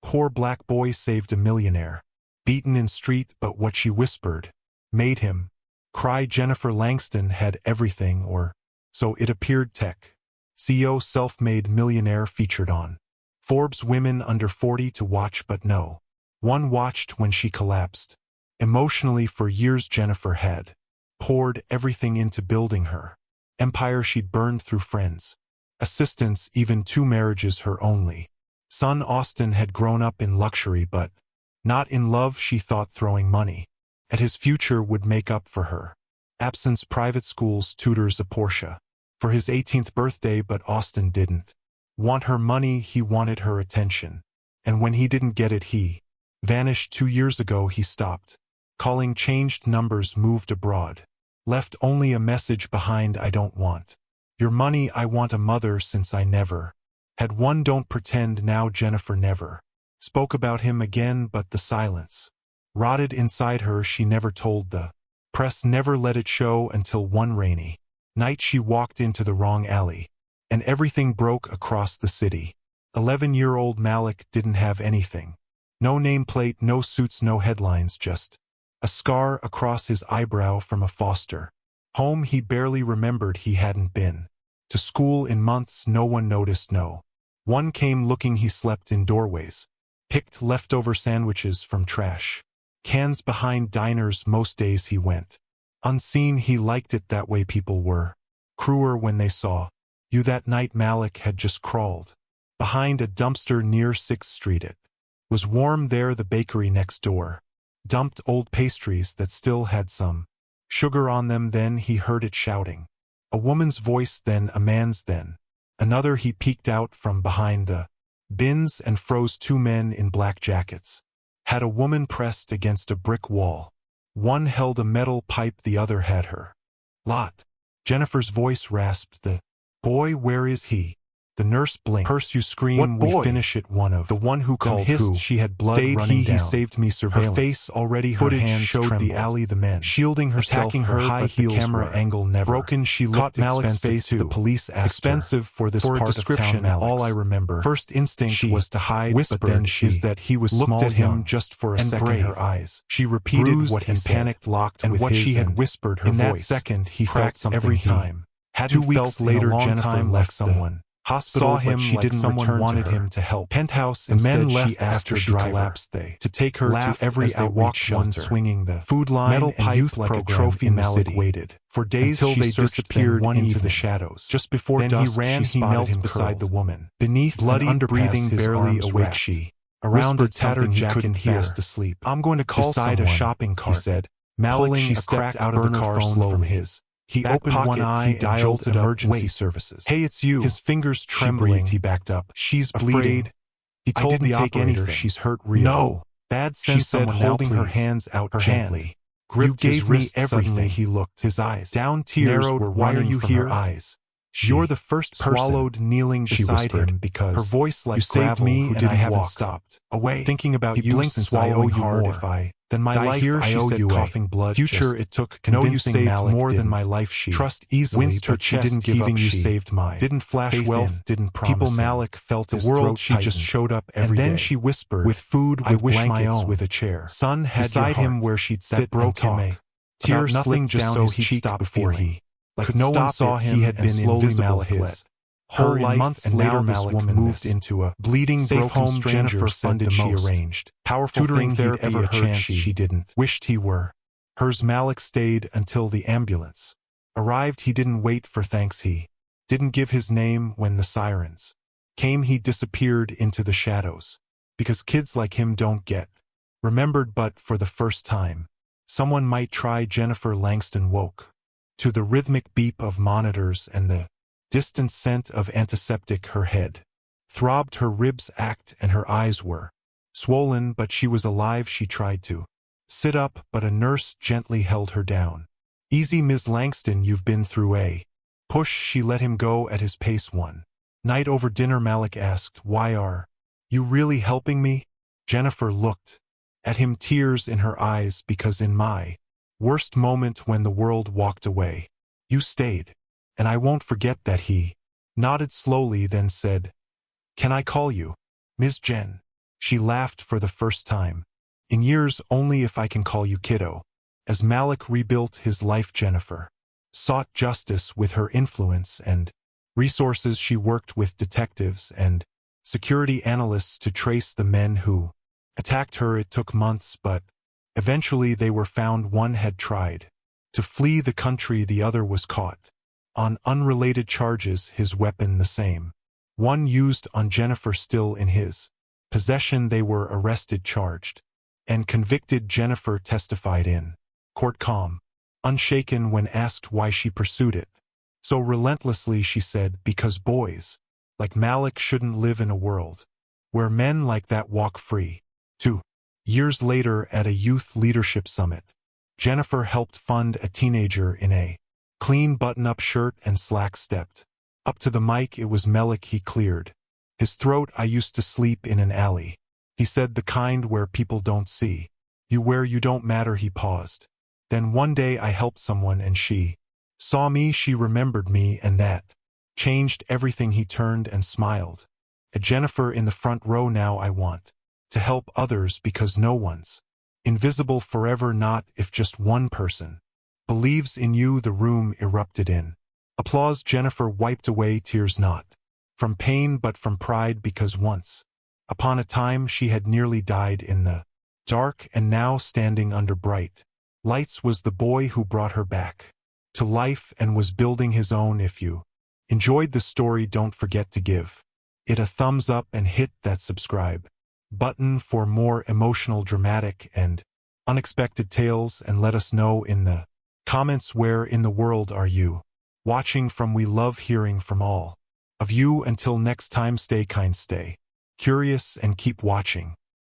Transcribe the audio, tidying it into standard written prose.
Poor black boy saved a millionaire. Beaten in street, but what she whispered made him cry. Jennifer Langston had everything, or so it appeared. Tech CEO, self-made millionaire, featured on Forbes Women Under 40 to watch, but no one watched when she collapsed. Emotionally, for years Jennifer had poured everything into building her empire. She'd burned through friends, assistants, even 2 marriages. Her only son, Austin, had grown up in luxury, but not in love. She thought throwing money at his future would make up for her absence. Private schools, tutors, a Porsche for his 18th birthday, but Austin didn't want her money, he wanted her attention. And when he didn't get it, he vanished. 2 years ago he stopped calling, changed numbers, moved abroad, left only a message behind: I don't want your money, I want a mother, since I never had one. Don't pretend now. Jennifer never spoke about him again, but the silence rotted inside her. She never told the press, never let it show, until one rainy night she walked into the wrong alley, and everything broke across the city. 11-year-old Malik didn't have anything. No nameplate, no suits, no headlines, just a scar across his eyebrow from a foster home. He barely remembered. He hadn't been to school in months. No one noticed, no one came looking. He slept in doorways, picked leftover sandwiches from trash cans behind diners. Most days he went unseen. He liked it that way. People were crueler when they saw you. That night Malik had just crawled behind a dumpster near 6th Street. It was warm there. The bakery next door dumped old pastries that still had some sugar on them. Then he heard it shouting, a woman's voice, then a man's, then another. He peeked out from behind the bins and froze. 2 men in black jackets had a woman pressed against a brick wall. One held a metal pipe, the other had her lot. Jennifer's voice rasped, the boy, where is he? The nurse blinked. Curse you, scream. What boy? We finish it. One of the one who called hissed. Who? She had blood running down. He saved me. Surveillance. Her face already. Her hands showed trembled. The alley. The men shielding herself. Attacking her. High heels. The camera angle never broken. She looked Malik's face. Too. The police asked expensive her for this for part a description. Of town. All I remember. First instinct she was to hide. Whispered, but then she is that he was looked small, at him young, just for a second. Brave. Her eyes. She repeated bruised what he said, panicked, locked and with what his, she had whispered. Her in voice. That second he felt something every time. 2 weeks later, Jennifer left someone. Hospital, saw him, she like didn't someone wanted him to help. Penthouse, the men left after she collapsed. They to take her to every outreach shelter, swinging the food line, metal pipe youth like a trophy. Malik waited for days until they disappeared one into the shadows. Just before then dusk, he ran. He knelt beside the woman beneath, bloody, breathing, barely awake. She around a tattered jacket, fast asleep. I'm going to call beside someone. A shopping cart, he said. Malik, she stepped out of the car slowly. From his he opened pocket, one eye, he dialed emergency services. Hey, it's you. His fingers trembling. He backed up. She's bleeding. He told the operator she's hurt real. No. Bad sense, she said, holding her hands out gently. You gave me everything. Suddenly, he looked. His eyes down, tears narrowed. Were why are you here? Eyes. You're the first person. Swallowed, kneeling beside him, because her voice like you saved me and I haven't stopped away thinking about you since I owe you more. If I then my life here, she said, coughing blood. Future it took convincing you saved more than my life. She trust easily, winced her chest, didn't give up. You saved mine. Didn't flash wealth, didn't promise. People Malik felt the world. She just showed up every day. And then she whispered, with food, with blankets, with a chair. Son had beside him where she'd sit broke him a tear nothing down his cheek before he like no one saw him. He had been invisible. His her life, months and later Malik moved into a bleeding safe home. Jennifer funded. She arranged powerful tutoring there ever heard. She didn't wished he were hers. Malik stayed until the ambulance arrived. He didn't wait for thanks. He didn't give his name when the sirens came. He disappeared into the shadows because kids like him don't get remembered. But for the first time, someone might try. Jennifer Langston woke to the rhythmic beep of monitors and the distant scent of antiseptic. Her head throbbed, her ribs ached, and her eyes were swollen, but she was alive. She tried to sit up, but a nurse gently held her down. Easy, Ms. Langston, you've been through a push. She let him go at his pace. One night over dinner, Malik asked, why are you really helping me? Jennifer looked at him, tears in her eyes, because in my worst moment when the world walked away, you stayed. And I won't forget that. He nodded slowly, then said, can I call you Ms. Jen? She laughed for the first time. In years, only if I can call you kiddo. As Malik rebuilt his life, Jennifer sought justice with her influence and resources. She worked with detectives and security analysts to trace the men who attacked her. It took months, but eventually they were found. One had tried to flee the country, the other was caught on unrelated charges, his weapon the same one used on Jennifer still in his possession. They were arrested, charged, and convicted. Jennifer testified in court, calm, unshaken when asked why she pursued it so relentlessly. She said, because boys like Malik shouldn't live in a world where men like that walk free. 2 years later, at a youth leadership summit, Jennifer helped fund a teenager in a clean button-up shirt and slacks stepped up to the mic. It was Malik. He cleared his throat. I used to sleep in an alley. He said, the kind where people don't see you, where you don't matter. He paused. Then one day I helped someone and she saw me. She remembered me, and that changed everything. He turned and smiled at Jennifer in the front row. Now I want to help others because no one's invisible forever, not if just one person believes in you. The room erupted in applause. Jennifer wiped away tears, not from pain but from pride, because once upon a time she had nearly died in the dark, and now standing under bright lights was the boy who brought her back to life and was building his own. If you enjoyed the story, don't forget to give it a thumbs up and hit that subscribe button for more emotional, dramatic, and unexpected tales, and let us know in the comments where in the world are you watching from. We love hearing from all of you. Until next time, stay kind, stay curious, and keep watching.